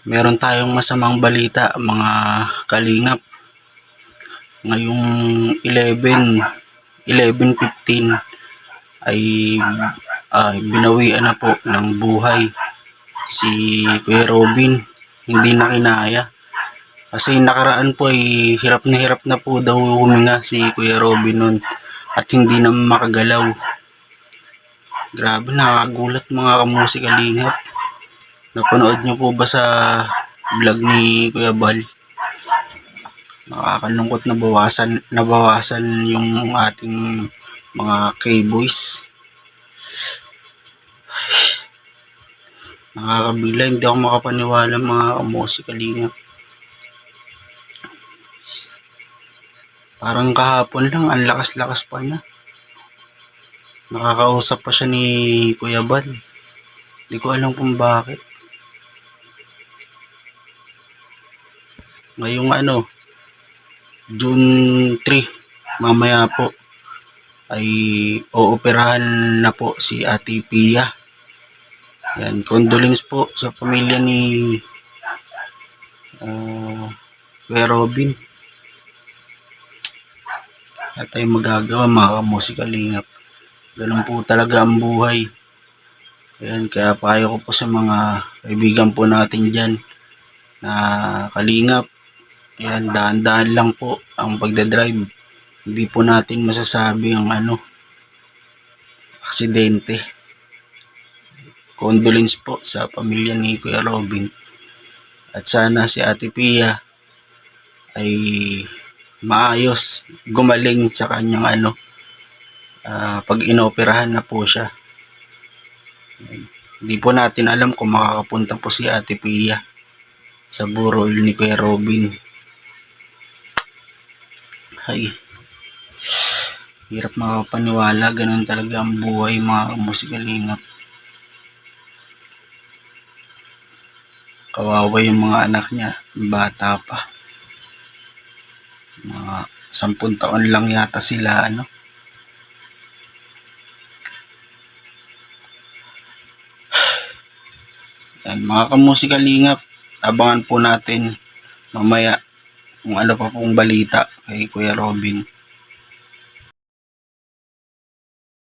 Meron tayong masamang balita mga kalingap. Ngayong 11:15 ay binawian na po ng buhay si Kuya Robin. Hindi na kinaya. Kasi nakaraan po ay hirap na po daw huminga si Kuya Robin nun at hindi na makagalaw. Grabe, nakakagulat mga kamusik kalingap. Napanood niyo po ba sa vlog ni Kuya Bal? Nakakalungkot na nabawasan yung ating mga K-boys. Nakakabila, hindi ako makapaniwala mga kamusik kalingap. Parang kahapon lang, ang lakas-lakas pa niya. Nakakausap pa siya ni Kuya Bal. Hindi ko alam kung bakit. Ngayong June 3, mamaya po ay ooperahan na po si Ate Pia. Yan, condolence po sa pamilya ni Kuya Robin. At tayo magagawa mga kamusik kalingap. Ganun po talaga ang buhay. Ayan, kaya payo ko po sa mga kaibigan po natin dyan na kalingap. Ayan, daan-daan lang po ang pagdadrive. Hindi po natin masasabi ang aksidente. Condolence po sa pamilya ni Kuya Robin. At sana si Ate Pia ay maayos, gumaling sa kanyang pag inoperahan na po siya. Hindi po natin alam kung makakapunta po si Ate Pia sa burol ni Kuya Robin. Ay, hirap makapaniwala, ganun talaga ang buhay mga kamusik kalingap. Kawawa yung mga anak niya, bata pa. Mga 10 taon lang yata sila Yan, mga kamusik kalingap, abangan po natin mamaya kung ano pa pong balita kay Kuya Robin.